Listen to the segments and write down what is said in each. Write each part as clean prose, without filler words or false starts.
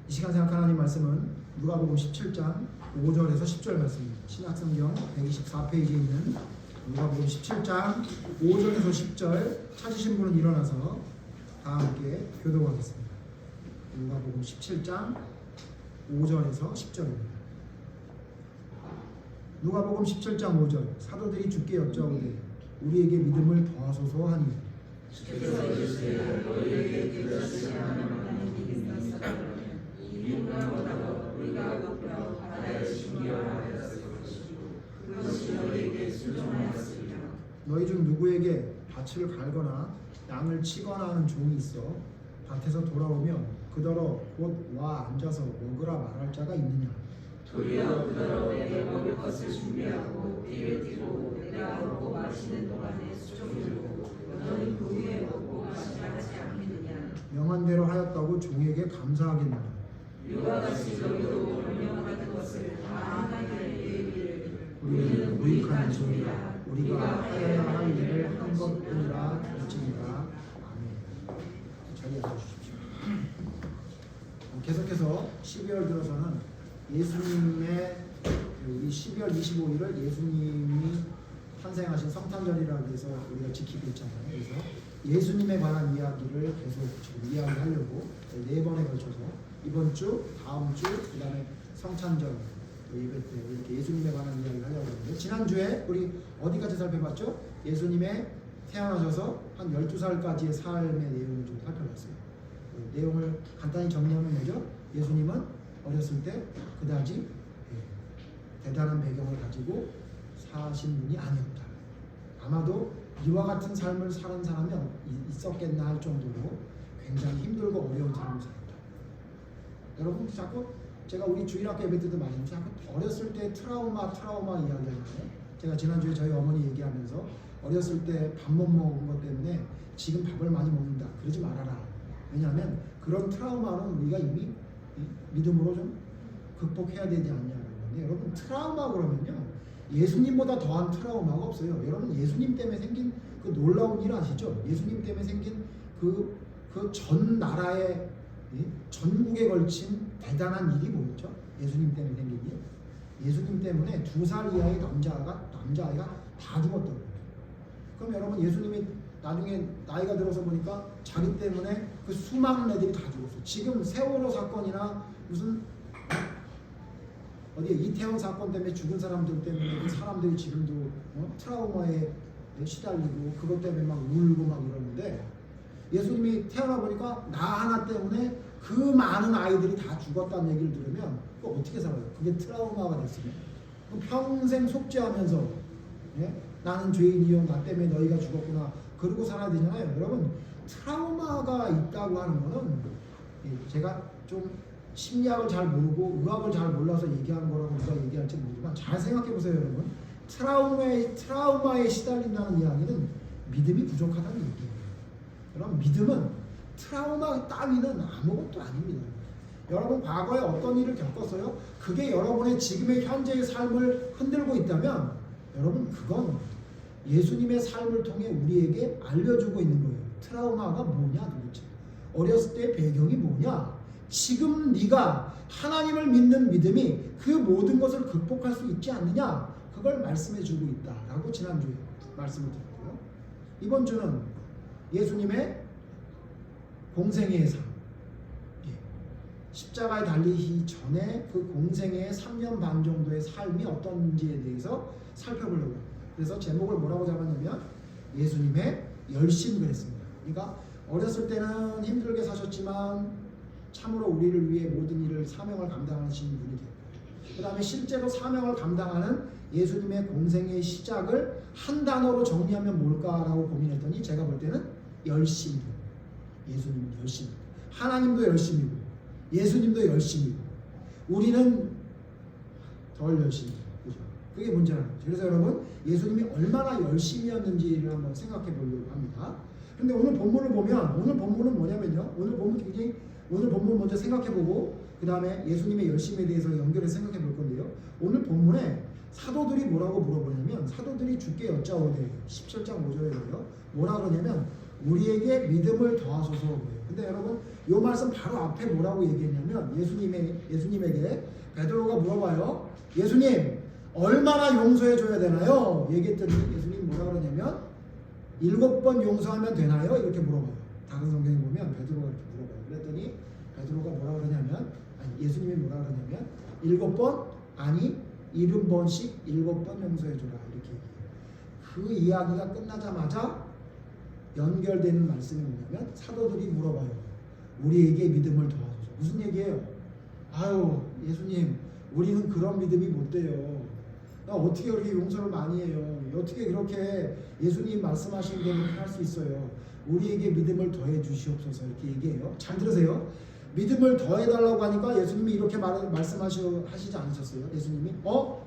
이 시간 생각하는 하나님 말씀은 누가복음 17장 5절에서 10절 말씀입니다. 신약성경 124페이지에 있는 누가복음 17장 5절에서 10절 찾으신 분은 일어나서 다 함께 교독하겠습니다. 누가복음 17장 5절에서 10절입니다. 누가복음 17장 5절 사도들이 주께 여짜오되 우리에게 믿음을 더하소서 하니 주께서 이르시되 너희에게 그것이 하나님의 믿음이 있었다면 이 물보다도 우리가 높여 바다에 신기하였을 것이고 그것이 너희에게 순종하였으리라. 너희 중 누구에게 밭을 갈거나 양을 치거나 하는 종이 있어 밭에서 돌아오면 그더러 곧 와 앉아서 먹으라 말할 자가 있느냐? 도리어 그더러 내게 먹을 것을 준비하고 띠를 띠고 내가 먹고 마시는 동안에 수종이 들고 너는 그 위에 먹고 마시라 하지 않겠느냐? 명한대로 하였다고 종에게 감사하겠느냐? 이와 같이 너희도 명령받은 것을 다 하나님의 예비를 우리는 무익한 종이라 우리가 하여야 할 일을 한 것뿐이라 할지니라. 아멘. 자리에 앉으십시오. 계속해서 12월 들어서는 예수님의 우리 12월 25일을 예수님이 탄생하신 성탄절이라고 해서 우리가 지키고 있잖아요. 그래서 예수님에 관한 이야기를 계속 지금 이야기하려고 4번에 걸쳐서 이번 주, 다음 주, 그 다음에 성탄절 예배 때 이렇게 예수님에 관한 이야기를 하려고 하는데 지난주에 우리 어디까지 살펴봤죠? 예수님의 태어나셔서 한 12살까지의 삶의 내용을 좀 살펴봤어요. 그 내용을 간단히 정리하면 뭐죠? 예수님은 어렸을 때 그다지 대단한 배경을 가지고 사신 분이 아니었다. 아마도 이와 같은 삶을 사는 사람이 있었겠나 할 정도로 굉장히 힘들고 어려운 삶을 살았다. 여러분 자꾸 제가 우리 주일학교 예배 때도 많이 자꾸 어렸을 때 트라우마 이야기하는데 제가 지난주에 저희 어머니 얘기하면서 어렸을 때 밥 못 먹은 것 때문에 지금 밥을 많이 먹는다. 그러지 말아라. 왜냐하면 그런 트라우마는 우리가 이미 믿음으로 좀 극복해야 되지 않냐는 건데 여러분 트라우마 그러면요 예수님보다 더한 트라우마가 없어요. 여러분 예수님 때문에 생긴 그 놀라운 일 아시죠? 예수님 때문에 생긴 그 전 나라의 전국에 걸친 대단한 일이 뭐였죠? 예수님 때문에 생긴 일. 예수님 때문에 2살 이하의 남자아이가 다 죽었다고요. 그럼 여러분 예수님이 나중에 나이가 들어서 보니까 자기 때문에 그 수많은 애들이 다 죽었어요. 지금 세월호 사건이나 무슨 어디 이태원 사건 때문에 죽은 사람들 때문에 그 사람들이 지금도 트라우마에 시달리고 그것 때문에 막 울고 막 이러는데 예수님이 태어나 보니까 나 하나 때문에 그 많은 아이들이 다 죽었다는 얘기를 들으면 그거 어떻게 살아요? 그게 트라우마가 됐으면 평생 속죄하면서 나는 죄인이요 나 때문에 너희가 죽었구나 그러고 살아야 되잖아요. 여러분 트라우마가 있다고 하는 거는 제가 좀 심리학을 잘 모르고 의학을 잘 몰라서 얘기하는 거라고 누가 얘기할지 모르지만 잘 생각해 보세요. 여러분 트라우마에 시달린다는 이야기는 믿음이 부족하다는 얘기예요. 여러분 믿음은 트라우마 따위는 아무것도 아닙니다. 여러분 과거에 어떤 일을 겪었어요? 그게 여러분의 지금의 현재의 삶을 흔들고 있다면 여러분 그건 예수님의 삶을 통해 우리에게 알려주고 있는 거예요. 트라우마가 뭐냐 도대체? 어렸을 때 배경이 뭐냐? 지금 네가 하나님을 믿는 믿음이 그 모든 것을 극복할 수 있지 않느냐? 그걸 말씀해주고 있다라고 지난주에 말씀을 드렸고요. 이번 주는 예수님의 공생애의 삶, 십자가에 달리기 전에 그 공생애의 3년 반 정도의 삶이 어떤지에 대해서 살펴보려고 해요. 그래서 제목을 뭐라고 잡았냐면 예수님의 열심 그랬습니다. 그러니까 어렸을 때는 힘들게 사셨지만 참으로 우리를 위해 모든 일을 사명을 감당하시는 분이 됐고 그 다음에 실제로 사명을 감당하는 예수님의 공생의 시작을 한 단어로 정리하면 뭘까라고 고민했더니 제가 볼 때는 열심. 예수님은 열심. 하나님도 열심이고 예수님도 열심이고 우리는 덜 열심히. 그죠? 그게 문제라는 거죠. 그래서 여러분 예수님이 얼마나 열심이었는지를 한번 생각해 보려고 합니다. 근데 오늘 본문을 보면 오늘 본문은 뭐냐면요. 오늘 본문 먼저 생각해 보고 그 다음에 예수님의 열심에 대해서 연결해서 생각해 볼 건데요. 오늘 본문에 사도들이 뭐라고 물어보냐면 사도들이 주께 여짜오되 17장 5절에요. 뭐라 그러냐면 우리에게 믿음을 더하소서 그래요. 근데 여러분 이 말씀 바로 앞에 뭐라고 얘기했냐면 예수님에게 베드로가 물어봐요. 예수님 얼마나 용서해 줘야 되나요? 얘기했더니 예수님 뭐라 그러냐면 7번 용서하면 되나요? 이렇게 물어봐요. 다른 성경에 보면 베드로가 이렇게 물어봐요. 그랬더니 베드로가 뭐라 그러냐면 예수님이 뭐라 그러냐면 7번 아니 70번씩 7번 용서해 줘라 이렇게 얘기해요. 그 이야기가 끝나자마자 연결되는 말씀이 뭐냐면 사도들이 물어봐요. 우리에게 믿음을 더하소서. 무슨 얘기예요? 아유 예수님 우리는 그런 믿음이 못 돼요. 나 어떻게 그렇게 용서를 많이 해요? 어떻게 그렇게 예수님 말씀하신 대로 할 수 있어요? 우리에게 믿음을 더해 주시옵소서 이렇게 얘기해요. 잘 들으세요. 믿음을 더해달라고 하니까 예수님이 이렇게 말씀하시지 않으셨어요. 예수님이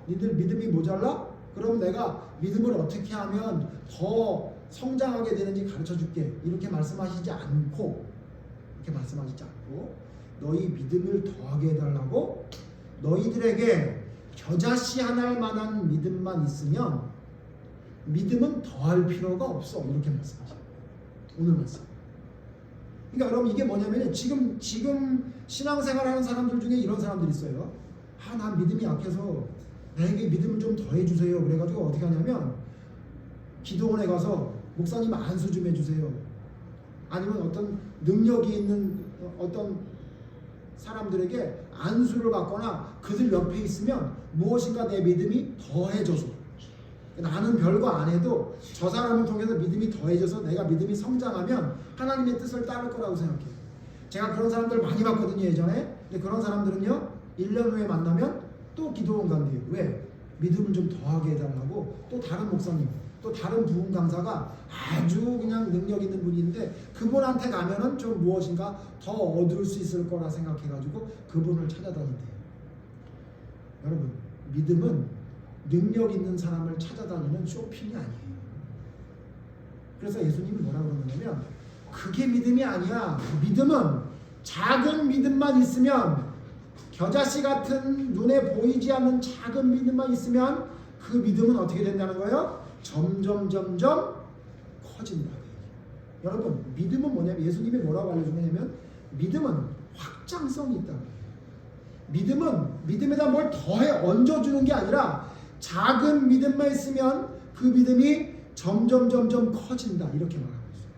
니들 믿음이 모자라? 그럼 내가 믿음을 어떻게 하면 더 성장하게 되는지 가르쳐 줄게 이렇게 말씀하시지 않고 너희 믿음을 더하게 해달라고 너희들에게 겨자씨 하나일 만한 믿음만 있으면 믿음은 더할 필요가 없어 이렇게 말씀하셔요. 오늘 말씀. 그러니까 여러분 이게 뭐냐면 지금 신앙생활하는 사람들 중에 이런 사람들이 있어요. 난 믿음이 약해서 나에게 믿음을 좀 더해 주세요. 그래가지고 어떻게 하냐면 기도원에 가서 목사님 안수 좀 해주세요. 아니면 어떤 능력이 있는 어떤 사람들에게 안수를 받거나 그들 옆에 있으면 무엇인가 내 믿음이 더해져서 나는 별거 안 해도 저 사람을 통해서 믿음이 더해져서 내가 믿음이 성장하면 하나님의 뜻을 따를 거라고 생각해요. 제가 그런 사람들 많이 봤거든요 예전에. 근데 그런 사람들은요 1년 후에 만나면 또 기도원 간대요. 왜? 믿음을 좀 더하게 해달라고. 또 다른 목사님 또 다른 부흥 강사가 아주 그냥 능력 있는 분인데 그분한테 가면은 좀 무엇인가 더 얻을 수 있을 거라 생각해가지고 그분을 찾아다닌대요. 여러분 믿음은 능력 있는 사람을 찾아다니는 쇼핑이 아니에요. 그래서 예수님이 뭐라 그러냐면 그게 믿음이 아니야. 믿음은 작은 믿음만 있으면 겨자씨 같은 눈에 보이지 않는 작은 믿음만 있으면 그 믿음은 어떻게 된다는 거예요? 점점 커진다. 여러분 믿음은 뭐냐면 예수님이 뭐라고 알려주냐면 믿음은 확장성이 있다. 믿음은 믿음에다 뭘 더해 얹어주는 게 아니라 작은 믿음만 있으면 그 믿음이 점점 커진다 이렇게 말하고 있어요.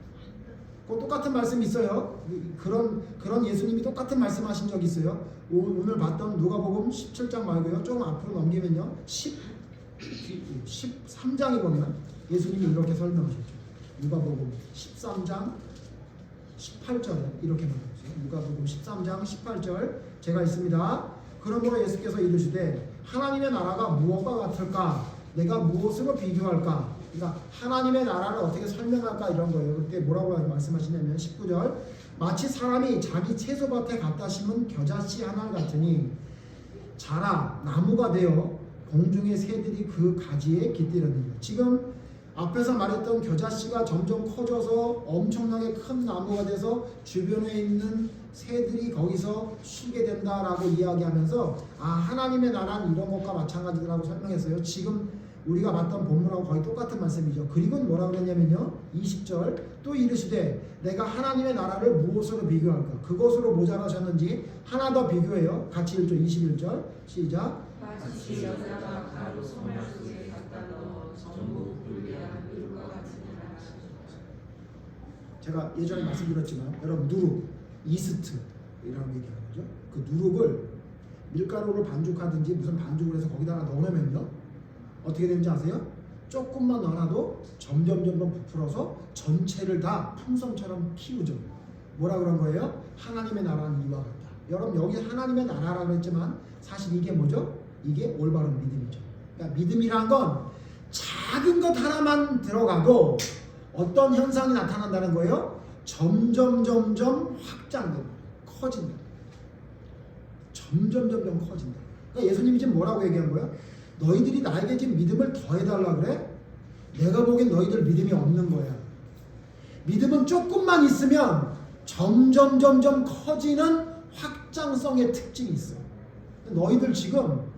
그 똑같은 말씀이 있어요. 그런 예수님이 똑같은 말씀하신 적이 있어요. 오늘 봤던 누가복음 17장 말고요. 조금 앞으로 넘기면요 13장에 보면 예수님이 이렇게 설명하셨죠. 누가복음 13장 18절에 이렇게 말하셨어요. 누가복음 13장 18절 제가 있습니다. 그러므로 예수께서 이르시되 하나님의 나라가 무엇과 같을까? 내가 무엇으로 비교할까? 그러니까 하나님의 나라를 어떻게 설명할까 이런 거예요. 그때 뭐라고 말씀하시냐면 19절 마치 사람이 자기 채소밭에 갖다 심은 겨자씨 하나 같으니 자라 나무가 되어 공중의 새들이 그 가지에 깃들었느니라. 지금 앞에서 말했던 겨자씨가 점점 커져서 엄청나게 큰 나무가 돼서 주변에 있는 새들이 거기서 쉬게 된다라고 이야기하면서 하나님의 나라는 이런 것과 마찬가지라고 설명했어요. 지금 우리가 봤던 본문하고 거의 똑같은 말씀이죠. 그리고 뭐라 그랬냐면요 20절 또 이르시되 내가 하나님의 나라를 무엇으로 비교할까? 그것으로 모자라셨는지 하나 더 비교해요. 같이 읽죠. 21절 시작. 마치 여자가 가루 소말 속에 갖다 넣어 전부 불리한 그릇과 같으니라. 제가 예전에 말씀드렸지만 여러분 누룩, 이스트라고 얘기하는 거죠. 그 누룩을 밀가루를 반죽하든지 무슨 반죽을 해서 거기다가 넣으면요 어떻게 되는지 아세요? 조금만 넣어놔도 점점 부풀어서 전체를 다 풍선처럼 키우죠. 뭐라 그런 거예요? 하나님의 나라는 이와 같다. 여러분 여기 하나님의 나라라고 했지만 사실 이게 뭐죠? 이게 올바른 믿음이죠. 그러니까 믿음이란 건 작은 것 하나만 들어가도 어떤 현상이 나타난다는 거예요? 점점 확장된다. 커진다. 점점 커진다. 그러니까 예수님이 지금 뭐라고 얘기한 거예요? 너희들이 나에게 지금 믿음을 더해달라 그래? 내가 보기엔 너희들 믿음이 없는 거야. 믿음은 조금만 있으면 점점 커지는 확장성의 특징이 있어. 너희들 지금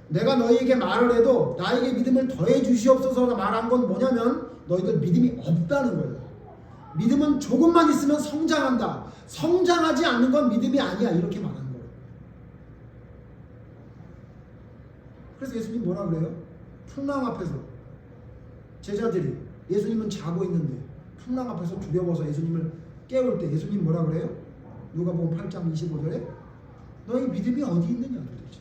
내가 너희에게 말을 해도 나에게 믿음을 더해 주시옵소서가 말한 건 뭐냐면 너희들 믿음이 없다는 거예요. 믿음은 조금만 있으면 성장한다. 성장하지 않는 건 믿음이 아니야. 이렇게 말하는 거예요. 그래서 예수님 뭐라 그래요? 풍랑 앞에서 제자들이 예수님은 자고 있는데 풍랑 앞에서 두려워서 예수님을 깨울 때 예수님 뭐라 그래요? 누가복음 8장 25절에 너희 믿음이 어디 있느냐 도대체.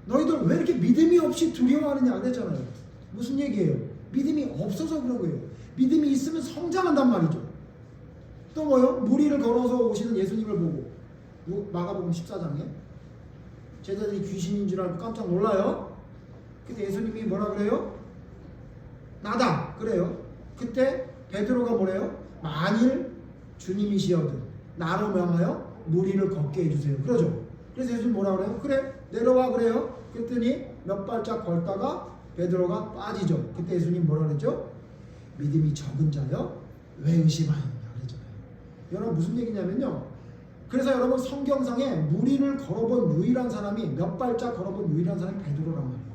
너희들 왜 이렇게 믿음이 없이 두려워하느냐 그랬잖아요. 무슨 얘기예요? 믿음이 없어서 그런 거예요. 믿음이 있으면 성장한단 말이죠. 또 뭐요? 무리를 걸어서 오시는 예수님을 보고 마가복음 14장에 제자들이 귀신인 줄 알고 깜짝 놀라요. 근데 예수님이 뭐라 그래요? 나다 그래요. 그때 베드로가 뭐래요? 만일 주님이시여든 나로 명하여 무리를 걷게 해주세요. 그러죠. 그래서 예수님 뭐라 그래요? 그래 내려와 그래요. 그랬더니 몇 발짝 걸다가 베드로가 빠지죠. 그때 예수님 뭐라 그랬죠? 믿음이 적은 자여 왜 의심하느냐 그랬잖아요. 여러분 무슨 얘기냐면요. 그래서 여러분 성경상에 무리를 걸어본 유일한 사람이 몇 발짝 걸어본 유일한 사람이 베드로란 말이에요.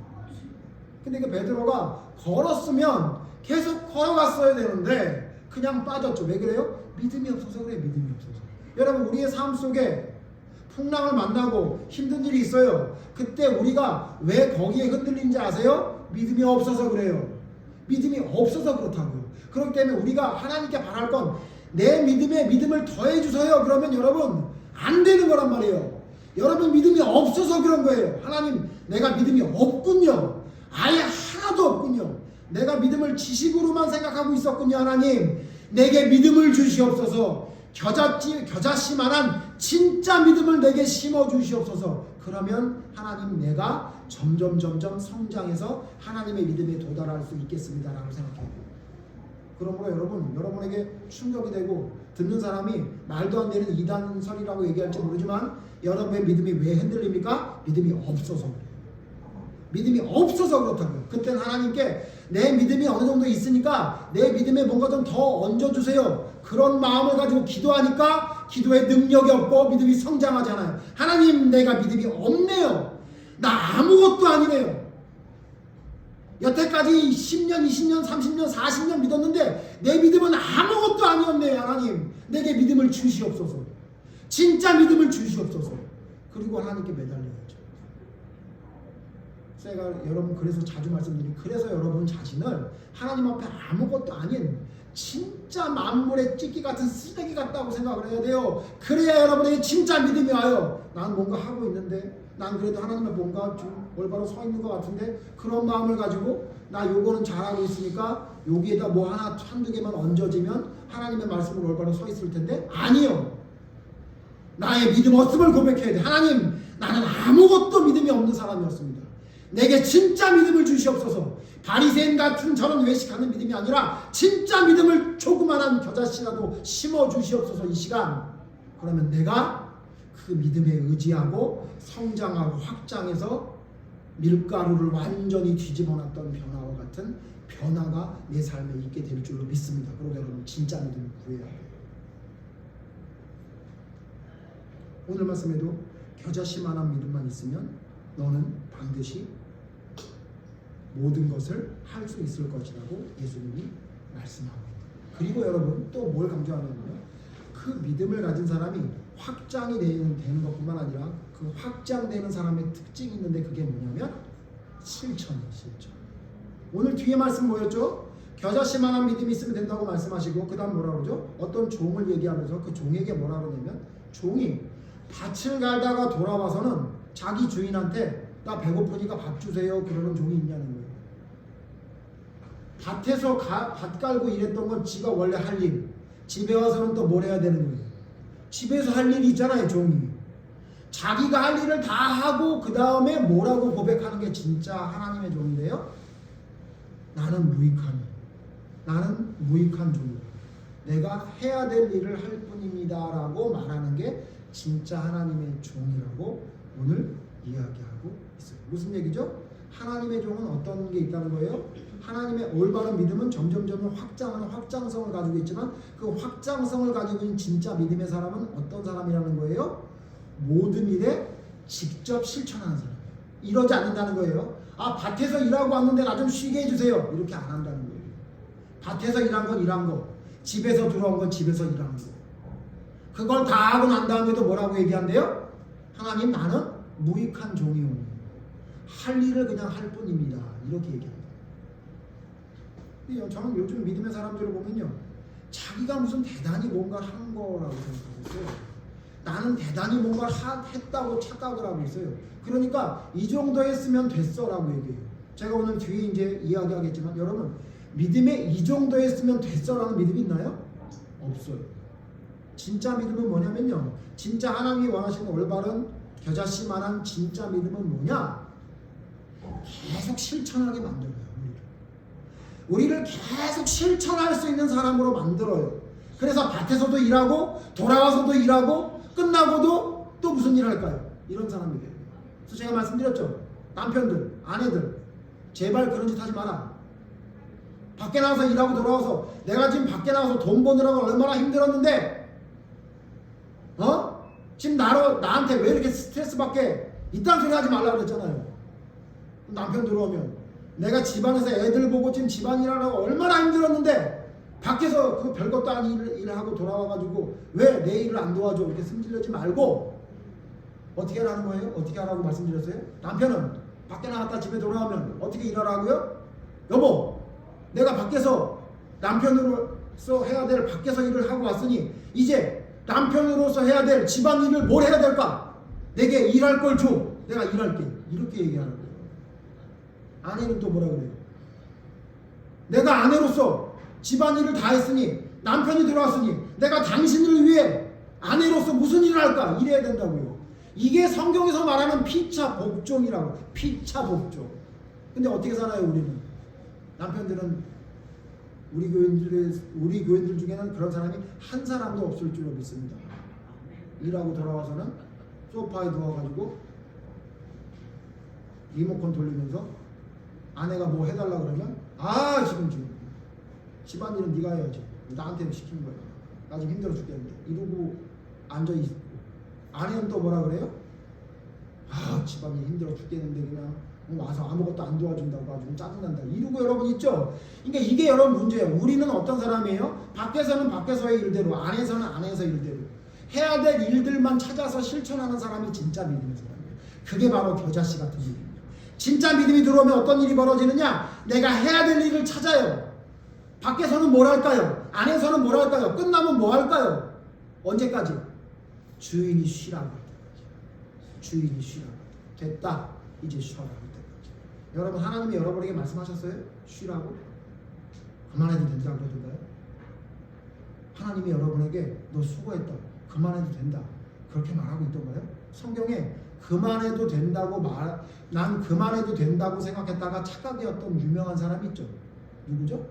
근데 그 베드로가 걸었으면 계속 걸어갔어야 되는데 그냥 빠졌죠. 왜 그래요? 믿음이 없어서 그래. 믿음이 없어서. 여러분 우리의 삶 속에 풍랑을 만나고 힘든 일이 있어요. 그때 우리가 왜 거기에 흔들리는지 아세요? 믿음이 없어서 그래요. 믿음이 없어서 그렇다고요. 그렇기 때문에 우리가 하나님께 바랄 건 내 믿음에 믿음을 더해 주세요. 그러면 여러분 안 되는 거란 말이에요. 여러분 믿음이 없어서 그런 거예요. 하나님 내가 믿음이 없군요. 아예 하나도 없군요. 내가 믿음을 지식으로만 생각하고 있었군요. 하나님 내게 믿음을 주시옵소서. 겨자씨만한 진짜 믿음을 내게 심어 주시옵소서. 그러면 하나님 내가 점점 성장해서 하나님의 믿음에 도달할 수 있겠습니다 라고 생각해요. 그러므로 여러분에게 충격이 되고 듣는 사람이 말도 안 되는 이단설이라고 얘기할지 모르지만 여러분의 믿음이 왜 흔들립니까? 믿음이 없어서 그래요. 믿음이 없어서 그렇다고요. 그때는 하나님께 내 믿음이 어느 정도 있으니까 내 믿음에 뭔가 좀 더 얹어주세요. 그런 마음을 가지고 기도하니까 기도에 능력이 없고 믿음이 성장하잖아요. 하나님 내가 믿음이 없네요. 나 아무것도 아니네요. 여태까지 10년, 20년, 30년, 40년 믿었는데 내 믿음은 아무것도 아니었네요. 하나님 내게 믿음을 주시옵소서. 진짜 믿음을 주시옵소서. 그리고 하나님께 매달려야죠. 제가 여러분 그래서 자주 말씀드리는 그래서 여러분 자신을 하나님 앞에 아무것도 아닌 진짜 만물의 찢기 같은 쓰레기 같다고 생각을 해야 돼요. 그래야 여러분에게 진짜 믿음이 와요. 난 뭔가 하고 있는데 난 그래도 하나님의 뭔가 좀 올바로 서 있는 것 같은데 그런 마음을 가지고 나 요거는 잘하고 있으니까 여기에다 뭐 하나 한두 개만 얹어지면 하나님의 말씀으로 올바로 서 있을 텐데 아니요. 나의 믿음 없음을 고백해야 돼. 하나님 나는 아무것도 믿음이 없는 사람이었습니다. 내게 진짜 믿음을 주시옵소서. 바리새인 같은 저런 외식하는 믿음이 아니라 진짜 믿음을 조그만한 겨자씨라도 심어 주시옵소서. 이 시간 그러면 내가 그 믿음에 의지하고 성장하고 확장해서 밀가루를 완전히 뒤집어놨던 변화와 같은 변화가 내 삶에 있게 될 줄로 믿습니다. 그리고 여러분 진짜 믿음을 구해야 해요. 오늘 말씀에도 겨자씨만한 믿음만 있으면 너는 반드시 모든 것을 할 수 있을 것이라고 예수님이 말씀하고 있습니다. 그리고 여러분 또 뭘 강조하냐면요. 그 믿음을 가진 사람이 확장이 되는 것뿐만 아니라 그 확장되는 사람의 특징이 있는데 그게 뭐냐면 실천이에요. 실천. 오늘 뒤에 말씀 뭐였죠? 겨자씨만한 믿음이 있으면 된다고 말씀하시고 그 다음 뭐라 그러죠? 어떤 종을 얘기하면서 그 종에게 뭐라 그러냐면 종이 밭을 갈다가 돌아와서는 자기 주인한테 나 배고프니까 밥 주세요 그러는 종이 있냐는 거예요. 밭에서 밭 깔고 일했던 건 지가 원래 할 일. 집에 와서는 또 뭘 해야 되는 거예요. 집에서 할 일이 있잖아요. 종이. 자기가 할 일을 다 하고 그 다음에 뭐라고 고백하는 게 진짜 하나님의 종인데요. 나는 무익한 종이다. 내가 해야 될 일을 할 뿐입니다 라고 말하는 게 진짜 하나님의 종이라고 오늘 이야기하고 있어요. 무슨 얘기죠? 하나님의 종은 어떤 게 있다는 거예요? 하나님의 올바른 믿음은 점점 확장하는 확장성을 가지고 있지만 그 확장성을 가지고 있는 진짜 믿음의 사람은 어떤 사람이라는 거예요? 모든 일에 직접 실천하는 사람. 이러지 않는다는 거예요. 아 밭에서 일하고 왔는데 나 좀 쉬게 해주세요. 이렇게 안 한다는 거예요. 밭에서 일한 건 일한 거. 집에서 들어온 건 집에서 일하는 거. 그걸 다 하고 난 다음에도 뭐라고 얘기한대요? 하나님 나는 무익한 종이요. 할 일을 그냥 할 뿐입니다. 이렇게 얘기합니다. 저는 요즘 믿음의 사람들을 보면요. 자기가 무슨 대단히 뭔가를 하는 거라고 생각하고 있어요. 나는 대단히 뭔가를 했다고 착각을 하고 있어요. 그러니까 이 정도 했으면 됐어 라고 얘기해요. 제가 오늘 뒤에 이제 이야기하겠지만 여러분 믿음에 이 정도 했으면 됐어 라는 믿음이 있나요? 없어요. 진짜 믿음은 뭐냐면요. 진짜 하나님이 원하시는 올바른 겨자씨만한 진짜 믿음은 뭐냐? 계속 실천하게 만들어요. 우리를 계속 실천할 수 있는 사람으로 만들어요. 그래서 밭에서도 일하고 돌아와서도 일하고 끝나고도 또 무슨 일을 할까요? 이런 사람이에요. 그래서 제가 말씀드렸죠. 남편들, 아내들 제발 그런 짓 하지 마라. 밖에 나가서 일하고 돌아와서 내가 지금 밖에 나가서 돈 버느라고 얼마나 힘들었는데 지금 나한테 왜 이렇게 스트레스 받게 이딴 소리 하지 말라고 그랬잖아요. 남편 들어오면 내가 집안에서 애들 보고 지금 집안일하라고 얼마나 힘들었는데 밖에서 그 별것도 아닌 일을 하고 돌아와가지고 왜 내 일을 안 도와줘 이렇게 승질내지 말고 어떻게 하라는 거예요? 어떻게 하라고 말씀드렸어요? 남편은 밖에 나갔다 집에 돌아오면 어떻게 일하라고요? 여보 내가 밖에서 남편으로서 해야 될 밖에서 일을 하고 왔으니 이제 남편으로서 해야 될 집안일을 뭘 해야 될까? 내게 일할 걸 줘. 내가 일할게. 이렇게 얘기하는 거예요. 아내는 또 뭐라 그래요? 내가 아내로서 집안일을 다 했으니 남편이 들어왔으니 내가 당신을 위해 아내로서 무슨 일을 할까? 이래야 된다고요. 이게 성경에서 말하는 피차복종이라고. 피차복종. 근데 어떻게 살아요 우리는? 남편들은 우리 교인들 중에는 그런 사람이 한 사람도 없을 줄로 믿습니다. 일하고 돌아와서는 소파에 누워가지고 리모컨 돌리면서 아내가 뭐 해달라 그러면 지금 집안일은 네가 해야지. 나한테 시키는 거야. 나 지금 힘들어 죽겠는데 이러고 앉아있고 아내는 또 뭐라 그래요? 집안일 힘들어 죽겠는데 그냥 와서 아무것도 안 도와준다고 아주 짜증난다 이러고 여러분 있죠? 그러니까 이게 여러분 문제예요. 우리는 어떤 사람이에요? 밖에서는 밖에서의 일대로 안에서는 안에서 일대로 해야 될 일들만 찾아서 실천하는 사람이 진짜 믿음의 사람이에요. 그게 바로 겨자씨 같은 믿음이에요. 진짜 믿음이 들어오면 어떤 일이 벌어지느냐? 내가 해야 될 일을 찾아요. 밖에서는 뭘 할까요? 안에서는 뭘 할까요? 끝나면 뭐 할까요? 언제까지? 주인이 쉬라고 할 때까지. 주인이 쉬라고 할 때. 됐다. 이제 쉬어라 할 때까지. 여러분 하나님이 여러분에게 말씀하셨어요? 쉬라고? 그만해도 된다 그러던가요? 하나님이 여러분에게 너 수고했다. 그만해도 된다. 그렇게 말하고 있던가요? 성경에 그만해도 된다고 난 그만해도 된다고 생각했다가 착각이었던 유명한 사람이 있죠. 누구죠?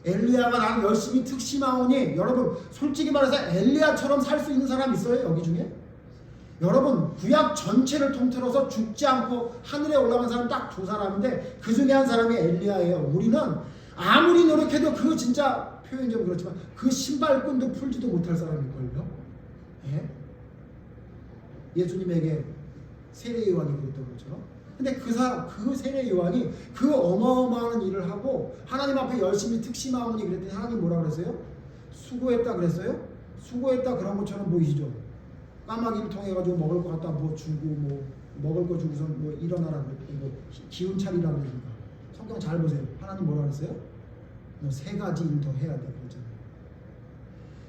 엘리야가 나는 열심히 특심하오니 여러분 솔직히 말해서 엘리야처럼 살 수 있는 사람 있어요? 여기 중에? 여러분 구약 전체를 통틀어서 죽지 않고 하늘에 올라간 사람 딱 두 사람인데 그 중에 한 사람이 엘리야예요. 우리는 아무리 노력해도 그 진짜 표현이 좀 그렇지만 그 신발끈도 풀지도 못할 사람일걸요. 예? 예수님에게 세례 요한이 그랬던 것처럼. 근데 그 세례 요한이 그 어마어마한 일을 하고 하나님 앞에 열심히 특심하오니 그랬더니 하나님 뭐라 그랬어요? 수고했다 그랬어요? 수고했다 그런 것처럼 보이시죠? 까마귀를 통해 가지고 먹을 거 갖다 뭐 주고 뭐 먹을 거 주고서 뭐 일어나라 뭐 기운 차리라 그러니까 성경 잘 보세요. 하나님 뭐라 그랬어요? 너 세 가지 일 더 해야 돼 그러잖아요.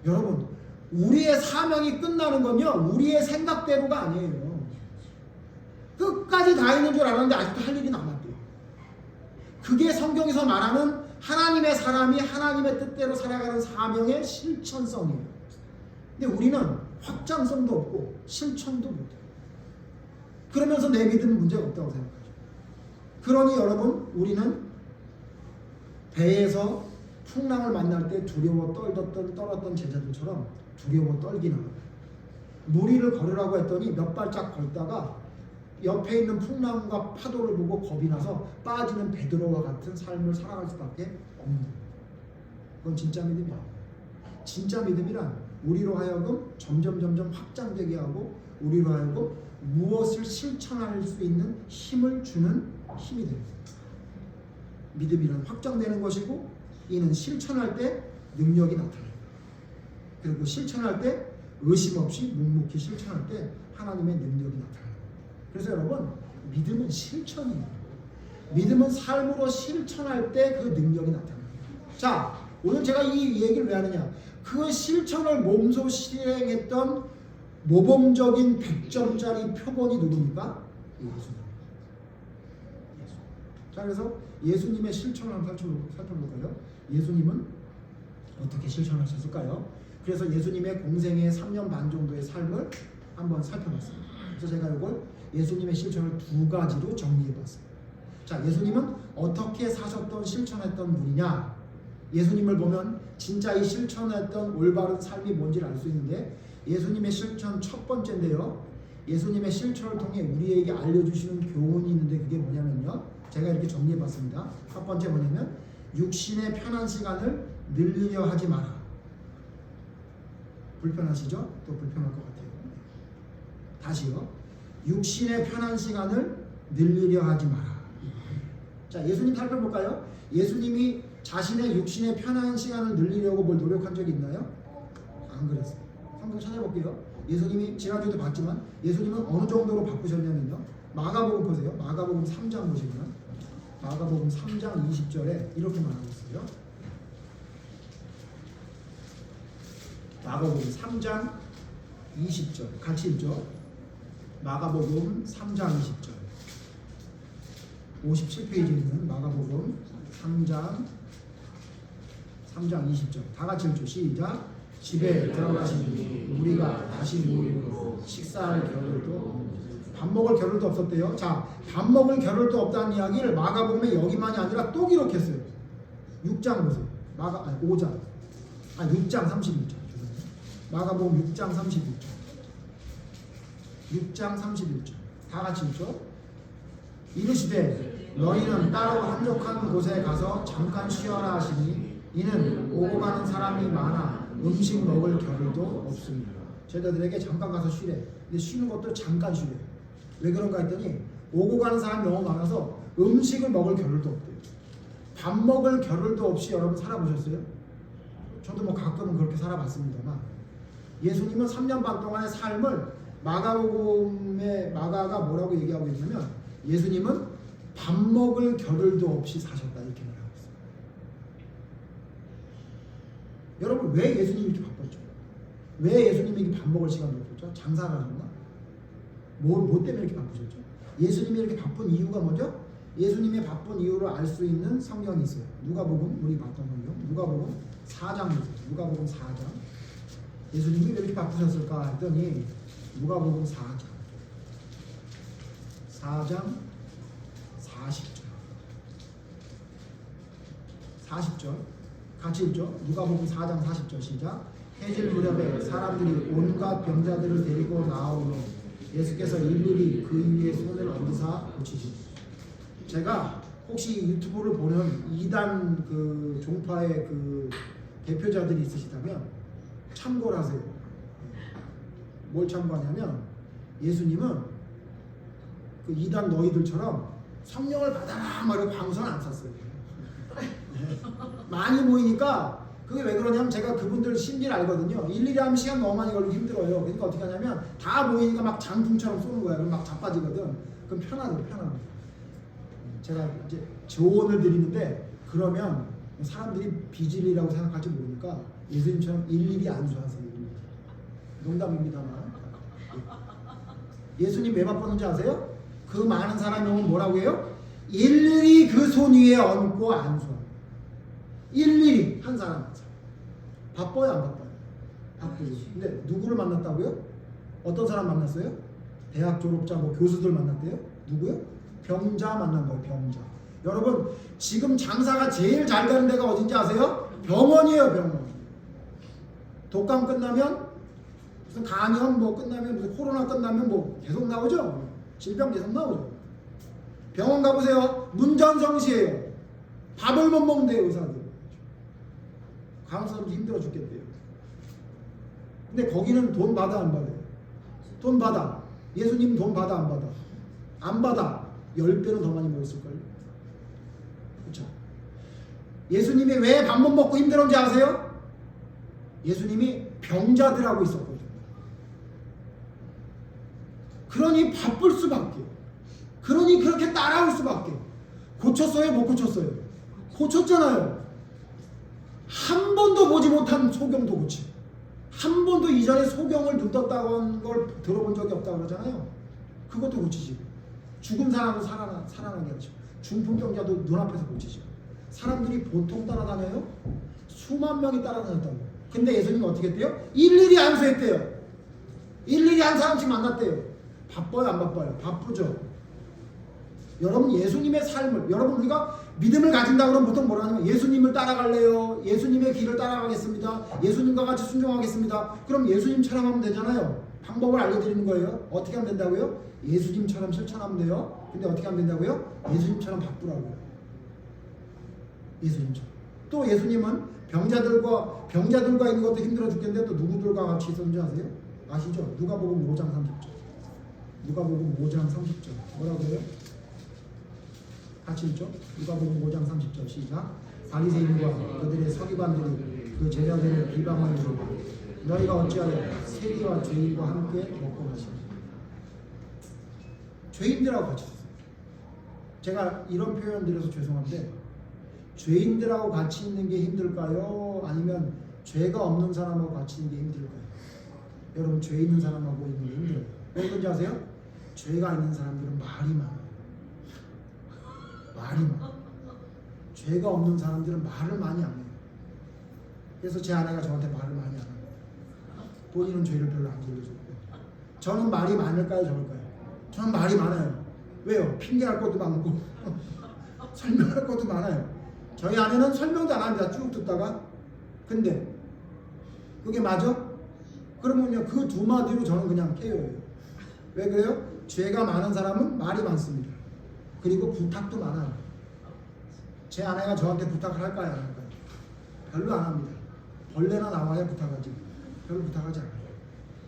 여러분 우리의 사명이 끝나는 건요 우리의 생각대로가 아니에요. 끝까지 다 했는 줄 알았는데 아직도 할 일이 남았대요. 그게 성경에서 말하는 하나님의 사람이 하나님의 뜻대로 살아가는 사명의 실천성이에요. 근데 우리는 확장성도 없고 실천도 못해요. 그러면서 내 믿음은 문제가 없다고 생각하죠. 그러니 여러분 우리는 배에서 풍랑을 만날 때 두려워 떨었던 제자들처럼 두려워 떨기나 물 위를 걸으라고 했더니 몇 발짝 걷다가 옆에 있는 풍랑과 파도를 보고 겁이 나서 빠지는 베드로와 같은 삶을 살아갈 수밖에 없는 거예요. 그건 진짜 믿음이야. 진짜 믿음이란 우리로 하여금 점점 확장되게 하고 우리로 하여금 무엇을 실천할 수 있는 힘을 주는 힘이 됩니다. 믿음이란 확장되는 것이고 이는 실천할 때 능력이 나타나요. 그리고 실천할 때 의심 없이 묵묵히 실천할 때 하나님의 능력이 나타나요. 그래서 여러분, 믿음은 실천이에요. 믿음은 삶으로 실천할 때 그 능력이 나타나요. 자, 오늘 제가 이 얘기를 왜 하느냐? 그 실천을 몸소 실행했던 모범적인 100점짜리 표본이 누굽니까? 예수님. 자, 그래서 예수님의 실천을 한번 살펴볼까요? 예수님은 어떻게 실천하셨을까요? 그래서 예수님의 공생의 3년 반 정도의 삶을 한번 살펴봤습니다. 그래서 제가 이걸 예수님의 실천을 두 가지로 정리해봤습니다. 자, 예수님은 어떻게 사셨던 실천했던 분이냐? 예수님을 보면 진짜 이 실천했던 올바른 삶이 뭔지를 알 수 있는데, 예수님의 실천 첫 번째인데요. 예수님의 실천을 통해 우리에게 알려주시는 교훈이 있는데 그게 뭐냐면요. 제가 이렇게 정리해봤습니다. 첫 번째 뭐냐면 육신의 편한 시간을 늘리려 하지 마라. 불편하시죠? 또 불편할 것 같아요. 다시요. 육신의 편한 시간을 늘리려 하지 마라. 자, 예수님 살펴볼까요? 예수님이 자신의 육신의 편한 시간을 늘리려고 뭘 노력한 적이 있나요? 안 그랬어요. 성경 찾아볼게요. 예수님이 지난주에도 봤지만 예수님은 어느 정도로 바꾸셨냐면요. 마가복음 보세요. 마가복음 3장 보시면 마가복음 3장 20절에 이렇게 말하고 있어요. 마가복음 3장 20절 같이 읽죠. 마가복음 3장 20절 57페이지에 있는 마가복음 3장 20절 다 같이 읽죠. 시작. 집에 들어가시니 우리가 다시 모이고 식사할 겨를도 밥 먹을 겨를도 없었대요. 자, 밥 먹을 겨를도 없다는 이야기를 마가복음에 여기만이 아니라 또 기록했어요. 6장 보세요. 6장 31절. 마가복음 6장 31절. 6장 31절. 다 같이 읽죠. 이르시되 너희는 따로 한적한 곳에 가서 잠깐 쉬어라 하시니 이는 오고 가는 사람이 많아 음식 먹을 겨를도 없습니다. 제자들에게 잠깐 가서 쉬래. 근데 쉬는 것도 잠깐 쉬래. 왜 그런가 했더니 오고 가는 사람이 너무 많아서 음식을 먹을 겨를도 없대요. 밥 먹을 겨를도 없이 여러분 살아보셨어요? 저도 뭐 가끔은 그렇게 살아봤습니다만, 예수님은 3년 반 동안의 삶을 마가복음에 마가가 뭐라고 얘기하고 있냐면 예수님은 밥 먹을 겨를도 없이 사셨다 이렇게 말하고 있어요. 여러분, 왜 예수님이 이렇게 바빴죠? 왜 예수님이 밥 먹을 시간이 없었죠? 장사를 하셨나? 뭐 때문에 이렇게 바쁘셨죠? 예수님이 이렇게 바쁜 이유가 뭐죠? 예수님의 바쁜 이유를 알 수 있는 성경이 있어요. 누가복음, 우리 봤던 성경 누가복음 4장이세요. 누가복음 4장. 예수님이 왜 이렇게 바쁘셨을까 했더니 누가복음 4장 40절 같이 읽죠. 누가복음 4장 40절 시작. 해질 무렵에 사람들이 온갖 병자들을 데리고 나오며 예수께서 일일이 그 위에 손을 얹으사 고치시니. 제가 혹시 유튜브를 보는 이단 그 종파의 그 대표자들이 있으시다면 참고를 하세요. 뭘 참고하냐면 예수님은 그 이단 너희들처럼 성령을 받아라 막 이렇게 방송 안 샀어요. 많이 모이니까 그게 왜 그러냐면 제가 그분들 심리를 알거든요. 일일이 하면 시간 너무 많이 걸리고 힘들어요. 그러니까 어떻게 하냐면 다 모이니까 막 장풍처럼 쏘는 거야. 그럼 막 자빠지거든. 그럼 편하죠. 제가 이제 조언을 드리는데 그러면 사람들이 비질이라고 생각할지 모르니까 예수님처럼 일일이 안수하세요. 농담입니다만. 예수님 왜 바빴는지 아세요? 그 많은 사람이 오면 뭐라고 해요? 일일이 그 손 위에 얹고 안수하고. 일일이 한 사람 한 사람. 바빠요, 안 바빠요? 바쁘죠. 근데 누구를 만났다고요? 어떤 사람 만났어요? 대학 졸업자, 뭐 교수들 만났대요? 누구요? 병자 만난 거예요, 병자. 여러분, 지금 장사가 제일 잘 가는 데가 어딘지 아세요? 병원이에요, 병원. 독감 끝나면 무슨 간염 뭐 끝나면 무슨 코로나 끝나면 뭐 계속 나오죠? 질병 계속 나오죠. 병원 가보세요. 문전성시해요. 밥을 못 먹는데요, 의사들. 간호사도 힘들어 죽겠대요. 근데 거기는 돈 받아 안 받아요? 돈 받아. 예수님 돈 받아 안 받아? 안 받아. 10배는 더 많이 먹었을걸요. 그렇죠? 예수님이 왜 밥 못 먹고 힘들었는지 아세요? 예수님이 병자들하고 있었거든요. 그러니 바쁠 수밖에. 그러니 그렇게 따라올 수밖에. 고쳤어요? 못 고쳤어요? 고쳤잖아요. 한 번도 보지 못한 소경도 고치고, 한 번도 이전에 소경을 눈 떴다고 한 걸 들어본 적이 없다고 그러잖아요. 그것도 고치시고, 죽은 사람도 살아나게 하시고, 중풍병자도 눈앞에서 고치시고, 사람들이 보통 따라다녀요? 수만 명이 따라다녔다고. 근데 예수님은 어떻게 했대요? 일일이 안수했대요. 일일이 한 사람씩 만났대요. 바빠요, 안 바빠요? 바쁘죠. 여러분, 예수님의 삶을, 여러분, 우리가 믿음을 가진다 그러면 보통 뭐라 하냐면, 예수님을 따라갈래요? 예수님의 길을 따라가겠습니다. 예수님과 같이 순종하겠습니다. 그럼 예수님처럼 하면 되잖아요. 방법을 알려드리는 거예요. 어떻게 하면 된다고요? 예수님처럼 실천하면 돼요. 근데 어떻게 하면 된다고요? 예수님처럼 바꾸라고요. 예수님처럼. 또 예수님은 병자들과 있는 것도 힘들어 죽겠는데 또 누구들과 같이 있었는지 아세요? 아시죠? 누가복음 5장 30절. 누가복음 5장 30절. 뭐라고 해요? 같이 읽죠? 누가복음 5장 30절 시작. 바리새인과 그들의 서기관들이 그 제자들을 비방하여 이르되 너희가 어찌하여 세리와 죄인과 함께 먹고 마시느냐. 죄인들하고 같이 있었어요. 제가 이런 표현 드려서 죄송한데, 죄인들하고 같이 있는 게 힘들까요? 아니면 죄가 없는 사람하고 같이 있는 게 힘들까요? 여러분, 죄 있는 사람하고 있는 게 힘들어요. 왜 그런지 아세요? 죄가 있는 사람들은 말이 많아요. 말이 많아요. 죄가 없는 사람들은 말을 많이 안 해요. 그래서 제 아내가 저한테 말을 많이 안 해요. 본인은 죄를 별로 안 돌려줬고. 저는 말이 많을까요? 적을까요? 저는 말이 많아요. 왜요? 핑계할 것도 많고 설명할 것도 많아요. 저희 아내는 설명도 안 합니다. 쭉 듣다가. 근데 그게 맞아? 그러면요, 그 두 마디로 저는 그냥 깨요예요. 왜 그래요? 죄가 많은 사람은 말이 많습니다. 그리고 부탁도 많아요. 제 아내가 저한테 부탁을 할까요? 안 할까요? 별로 안 합니다. 벌레나 나와야 부탁하지. 별로 부탁하지 않아요.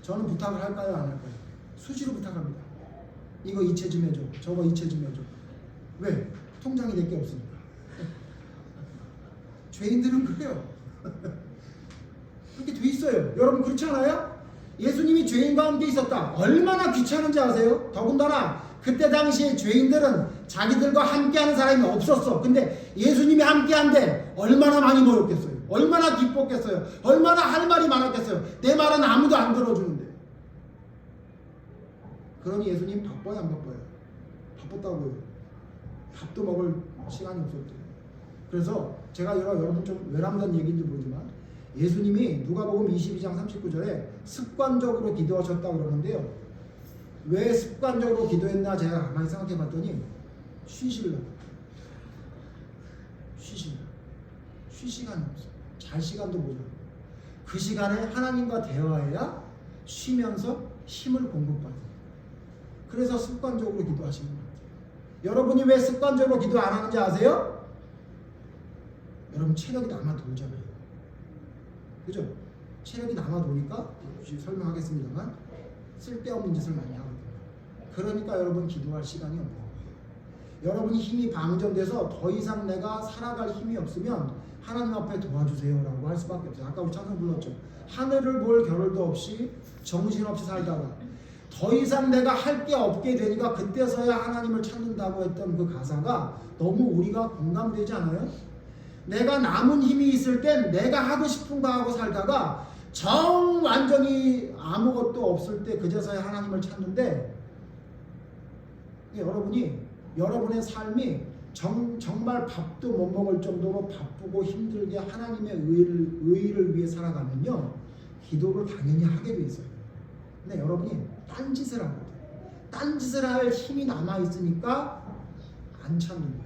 저는 부탁을 할까요? 안 할까요? 수시로 부탁합니다. 이거 이체 좀 해줘. 저거 이체 좀 해줘. 왜? 통장이 될 게 없으니까. 죄인들은 그래요. 그렇게 돼 있어요. 여러분, 그렇지 않아요? 예수님이 죄인과 함께 있었다. 얼마나 귀찮은지 아세요? 더군다나 그때 당시에 죄인들은 자기들과 함께하는 사람이 없었어. 근데 예수님이 함께한데 얼마나 많이 모였겠어요? 얼마나 기뻤겠어요? 얼마나 할 말이 많았겠어요? 내 말은 아무도 안 들어주는데. 그러니 예수님 바빠요, 안 바빠요? 바빴다고요. 밥도 먹을 시간이 없었대요. 그래서 제가 여러분 좀 외람된 얘기인지 모르지만, 예수님이 누가복음 22장 39절에 습관적으로 기도하셨다 그러는데요. 왜 습관적으로 기도했나 제가 가만히 생각해 봤더니, 쉬시려고. 쉴 시간이 없어요. 잘 시간도 모자라고. 그 시간에 하나님과 대화해야 쉬면서 힘을 공급받아요. 그래서 습관적으로 기도하시는 거예요. 여러분이 왜 습관적으로 기도 안 하는지 아세요? 여러분, 체력이 남아 돌잖아요. 그죠? 체력이 남아 도니까 설명하겠습니다만 쓸데없는 짓을 많이 하거든요. 그러니까 여러분, 기도할 시간이 없는 거예요. 여러분이 힘이 방전돼서 더 이상 내가 살아갈 힘이 없으면 하나님 앞에 도와주세요라고 할 수밖에 없어요. 아까 우리 찬송 불렀죠. 하늘을 볼 겨를도 없이 정신없이 살다가 더 이상 내가 할 게 없게 되니까 그때서야 하나님을 찾는다고 했던 그 가사가 너무 우리가 공감되지 않아요? 내가 남은 힘이 있을 땐 내가 하고 싶은 거 하고 살다가 정 완전히 아무것도 없을 때 그제서야 하나님을 찾는데, 여러분의 삶이 정말 밥도 못 먹을 정도로 바쁘고 힘들게 하나님의 의를 위해 살아가면요, 기도를 당연히 하게 돼 있어요. 근데 여러분이 딴짓을 하거든요. 딴짓을 할 힘이 남아있으니까 안 찾는 거예요.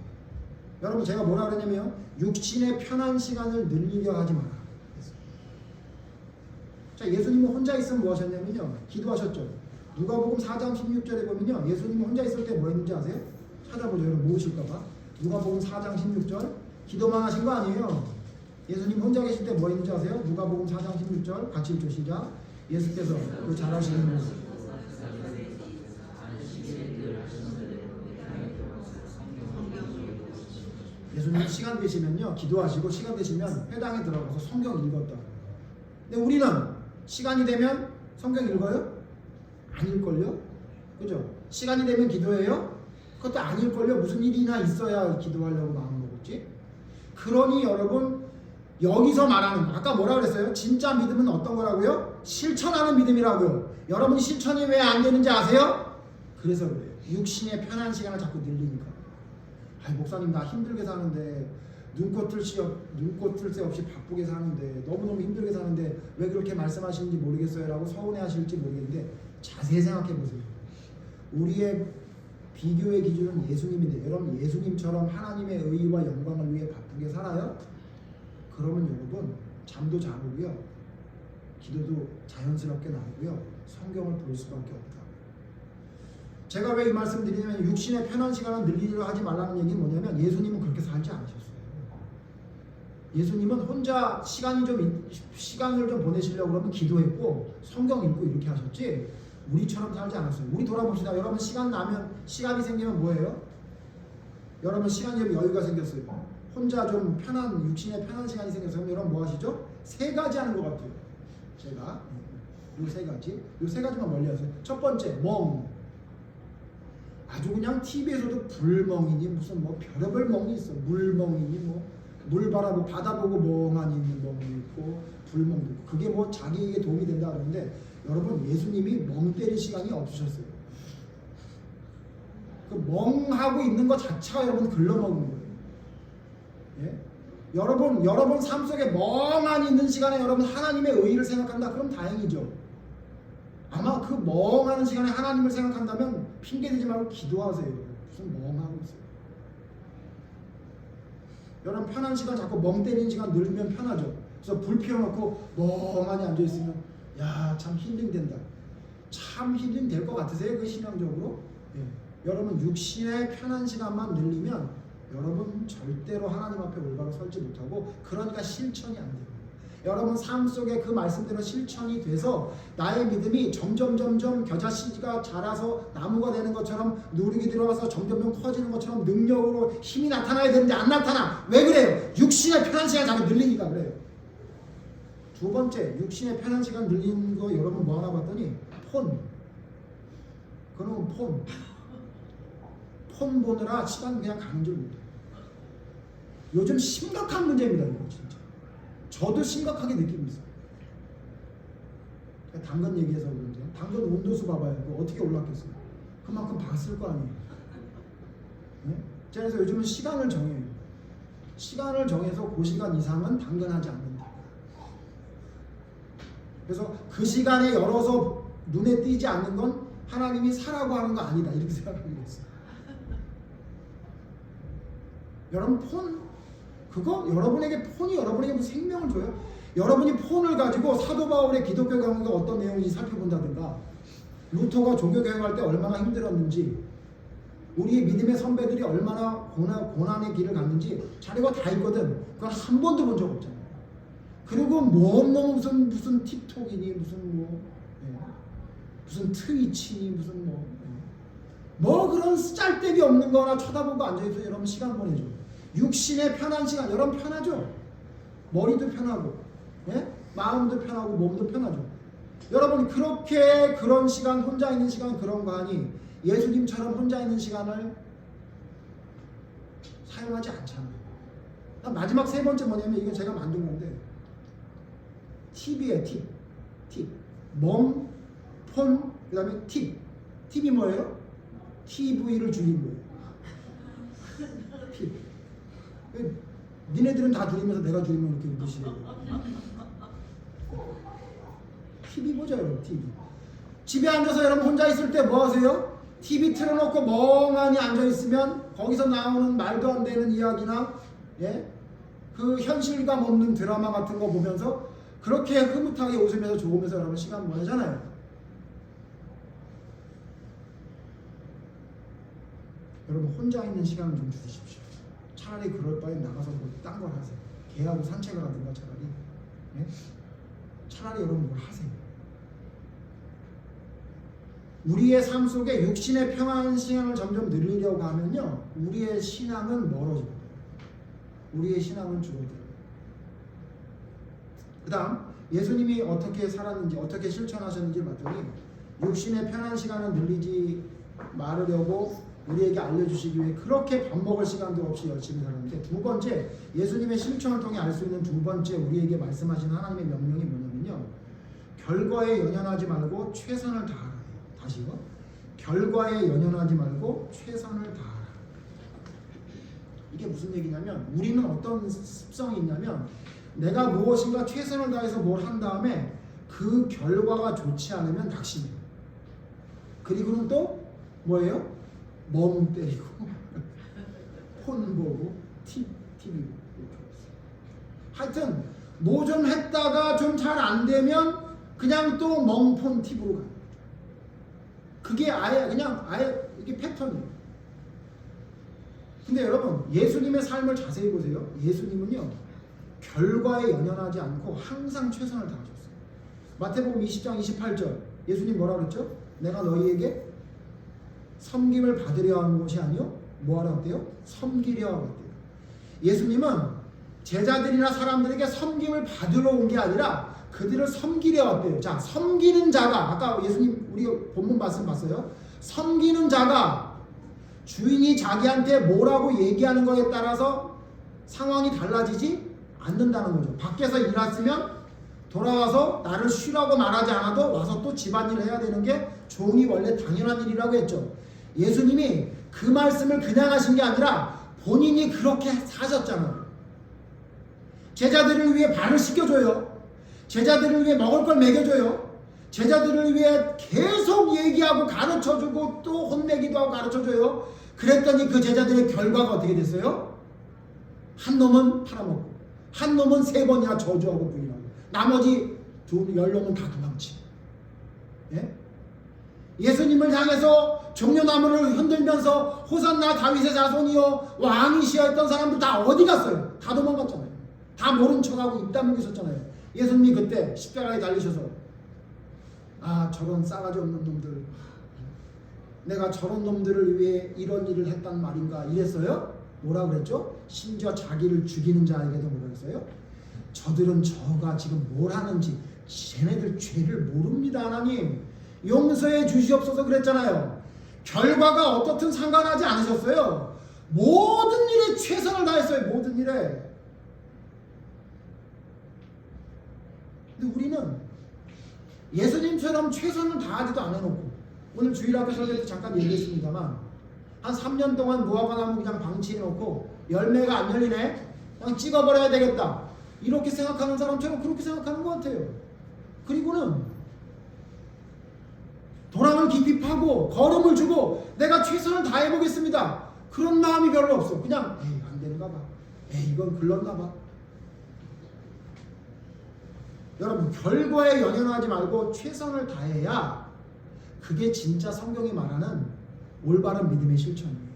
여러분, 제가 뭐라 그러냐면, 육신의 편한 시간을 늘리려 하지 마라. 자, 예수님은 혼자 있으면 뭐 하셨냐면요, 기도하셨죠. 누가복음 4장 16절에 보면요, 예수님이 혼자 있을 때 뭐 했는지 아세요? 찾아보죠. 여러분, 모으실까봐. 누가복음 4장 16절. 기도만 하신 거 아니에요. 예수님 혼자 계실 때 뭐 했는지 아세요? 누가복음 4장 16절 같이 읽죠. 시작. 예수께서 그 잘하시는 모습. 예수님 시간 되시면요, 기도하시고 시간 되시면 회당에 들어가서 성경 읽었다고. 근데 우리는 시간이 되면 성경 읽어요? 안 읽걸요? 그죠? 시간이 되면 기도해요? 그것도 안 읽걸요? 무슨 일이나 있어야 기도하려고 마음 먹었지? 그러니 여러분, 여기서 말하는, 아까 뭐라 그랬어요? 진짜 믿음은 어떤 거라고요? 실천하는 믿음이라고요. 여러분 실천이 왜 안 되는지 아세요? 그래서 그래요. 육신의 편한 시간을 자꾸 늘리니까. 아이, 목사님 나 힘들게 사는데, 눈꽃 틀 새 없이 바쁘게 사는데, 너무너무 힘들게 사는데 왜 그렇게 말씀하시는지 모르겠어요 라고 서운해 하실지 모르겠는데, 자세히 생각해 보세요. 우리의 비교의 기준은 예수님인데, 여러분 예수님처럼 하나님의 의와 영광을 위해 바쁘게 살아요? 그러면 여러분 잠도 잘 오고요, 기도도 자연스럽게 나오고요, 성경을 볼 수밖에 없다. 제가 왜 이 말씀 드리냐면, 육신의 편한 시간을 늘리려 하지 말라는 얘기는 뭐냐면, 예수님은 그렇게 살지 않으셨어요. 예수님은 혼자 시간을 좀 보내시려고 그러면 기도했고 성경 읽고 이렇게 하셨지, 우리처럼 살지 않았어요. 우리 돌아봅시다. 여러분 시간이 생기면 뭐예요? 여러분 시간이 여유가 생겼어요. 혼자 좀 편한, 육신의 편한 시간이 생겼어요. 여러분 뭐 하시죠? 세 가지 하는 것 같아요. 제가 요 세 가지만 멀리 하세요. 첫 번째, 멍. 아주 그냥 TV에서도 불멍이니 무슨 뭐 별의별 멍이 있어. 물멍이니 뭐 물 바라보고 바다 보고 멍하니 멍이 있고 불멍도 있고, 그게 뭐 자기에게 도움이 된다 그러는데, 여러분 예수님이 멍 때릴 시간이 없으셨어요. 그 멍하고 있는 것 자체가 여러분 글러먹은 거예요. 예? 여러분 삶 속에 멍하니 있는 시간에 여러분 하나님의 의의를 생각한다, 그럼 다행이죠. 아마 그 멍하는 시간에 하나님을 생각한다면 핑계대지 말고 기도하세요. 무슨 멍하고 있어요. 여러분 편한 시간 자꾸 멍 때리는 시간 늘면 편하죠. 그래서 불 피워놓고 멍하니 앉아있으면 야, 참 힐링된다. 참 힐링될 것 같으세요? 그 신앙적으로? 예. 여러분 육신의 편한 시간만 늘리면 여러분 절대로 하나님 앞에 올바로 설지 못하고, 그러니까 실천이 안 돼요. 여러분 삶 속에 그 말씀대로 실천이 돼서 나의 믿음이 점점 겨자씨가 자라서 나무가 되는 것처럼, 누룩이 들어가서 점점 커지는 것처럼 능력으로 힘이 나타나야 되는데 안 나타나. 왜 그래요? 육신의 편한 시간 자꾸 늘리니까 그래요. 두 번째, 육신의 편한 시간 늘리는 거 여러분 뭐 하나 봤더니 그놈은 폰 보느라 시간 그냥 가는 줄 못해요. 요즘 심각한 문제입니다. 이거 진짜 저도 심각하게 느끼고 있어요. 당근 얘기해서 그런데, 당근 온도수 봐봐요. 그거 어떻게 올랐겠어요? 그만큼 봤을 거 아니에요. 네? 그래서 요즘은 시간을 정해요. 시간을 정해서 그 시간 이상은 당근하지 않는다. 그래서 그 시간에 열어서 눈에 띄지 않는 건 하나님이 사라고 하는 거 아니다, 이렇게 생각하고 있어요. 여러분 폰이 여러분에게 무슨 생명을 줘요? 여러분이 폰을 가지고 사도 바울의 기독교 강의가 어떤 내용인지 살펴본다든가, 루터가 종교 개혁할 때 얼마나 힘들었는지, 우리 믿음의 선배들이 얼마나 고난의 길을 갔는지 자료가 다 있거든. 그건 한 번도 본 적 없잖아요. 그리고 무슨 틱톡이니 무슨 트위치니 뭐 그런 짤데기 없는 거나 쳐다보고 앉아있어요. 여러분 시간 보내죠. 육신의 편한 시간, 여러분 편하죠? 머리도 편하고, 예? 마음도 편하고 몸도 편하죠. 여러분 그렇게 그런 시간, 혼자 있는 시간 그런 거 하니 예수님처럼 혼자 있는 시간을 사용하지 않잖아요. 마지막 세 번째 뭐냐면, 이거 제가 만든 건데, 팁이에요. 팁. 멍, 폰, 그 다음에 팁. 팁이 뭐예요? TV를 줄인 거예요. 팁. 니네들은 다 줄이면서 내가 줄이면 이렇게 무시해요. TV 보죠, 여러분. TV. 집에 앉아서 여러분 혼자 있을 때 뭐 하세요? TV 틀어놓고 멍하니 앉아있으면 거기서 나오는 말도 안 되는 이야기나, 예? 그 현실감 없는 드라마 같은 거 보면서 그렇게 흐뭇하게 웃으면서 좋으면서 여러분 시간 보내잖아요. 여러분 혼자 있는 시간을 좀 주십시오. 차라리 그럴 바에 나가서 뭐 딴 걸 하세요. 개하고 산책을 하든가 차라리. 예? 차라리 여러분 뭘 하세요. 우리의 삶 속에 육신의 평안 시간을 점점 늘리려고 하면요, 우리의 신앙은 멀어집니다. 우리의 신앙은 줄어들어요. 그 다음 예수님이 어떻게 살았는지 어떻게 실천하셨는지 봤더니 육신의 편한 시간을 늘리지 말으려고 우리에게 알려주시기 위해 그렇게 밥 먹을 시간도 없이 열심히 살았는데, 두 번째 예수님의 실천을 통해 알 수 있는 두 번째 우리에게 말씀하신 하나님의 명령이 뭐냐면요, 결과에 연연하지 말고 최선을 다하라. 다시 이거 결과에 연연하지 말고 최선을 다하라. 이게 무슨 얘기냐면, 우리는 어떤 습성이 있냐면 내가 무엇인가 최선을 다해서 뭘 한 다음에 그 결과가 좋지 않으면 낙심해요. 그리고는 또 뭐예요? 멍 때리고 폰 보고 TV 보고. 하여튼 뭐 좀 했다가 좀 잘 안 되면 그냥 또 멍폰 TV로 가요. 그게 아예 이게 패턴이에요. 근데 여러분, 예수님의 삶을 자세히 보세요. 예수님은요 결과에 연연하지 않고 항상 최선을 다하셨어요. 마태복음 20장 28절 예수님 뭐라 그랬죠? 내가 너희에게 섬김을 받으려 하는 것이 아니요 뭐하라 했대요? 섬기려 하고 있대요. 예수님은 제자들이나 사람들에게 섬김을 받으러 온 게 아니라 그들을 섬기려 왔대요. 자, 섬기는 자가, 아까 예수님 우리 본문 말씀 봤어요. 섬기는 자가 주인이 자기한테 뭐라고 얘기하는 거에 따라서 상황이 달라지지 않는다는 거죠. 밖에서 일했으면 돌아와서 나를 쉬라고 말하지 않아도 와서 또 집안일을 해야 되는 게 종이 원래 당연한 일이라고 했죠. 예수님이 그 말씀을 그냥 하신 게 아니라 본인이 그렇게 사셨잖아요. 제자들을 위해 발을 씻겨줘요. 제자들을 위해 먹을 걸 먹여줘요. 제자들을 위해 계속 얘기하고 가르쳐주고 또 혼내기도 하고 가르쳐줘요. 그랬더니 그 제자들의 결과가 어떻게 됐어요? 한 놈은 팔아먹고, 한 놈은 3번이나 저주하고 부인하고, 나머지 10놈은 다 도망치고. 예? 예수님을 향해서 종려나무를 흔들면서 호산나 다윗의 자손이요 왕이시여 했던 사람들 다 어디 갔어요? 다 도망갔잖아요. 다 모른 척하고 입 다물고 있었잖아요. 예수님이 그때 십자가에 달리셔서 아, 저런 싸가지 없는 놈들, 내가 저런 놈들을 위해 이런 일을 했단 말인가 이랬어요? 뭐라 그랬죠? 심지어 자기를 죽이는 자에게도 뭐라 그랬어요? 저들은 저가 지금 뭘 하는지 쟤네들 죄를 모릅니다. 하나님 용서해 주시옵소서 그랬잖아요. 결과가 어떻든 상관하지 않으셨어요. 모든 일에 최선을 다했어요. 모든 일에. 근데 우리는 예수님처럼 최선을 다하지도 않아놓고, 오늘 주일학교 설교 때 잠깐 얘기했습니다만 한 3년 동안 무화과나무 그냥 방치해놓고 열매가 안 열리네, 그냥 찍어버려야 되겠다 이렇게 생각하는 사람처럼 그렇게 생각하는 것 같아요. 그리고는 도랑을 깊이 파고 걸음을 주고 내가 최선을 다해보겠습니다 그런 마음이 별로 없어. 그냥 에이 안 되는가 봐, 에이 이건 글렀나 봐. 여러분, 결과에 연연하지 말고 최선을 다해야 그게 진짜 성경이 말하는 올바른 믿음의 실천이에요.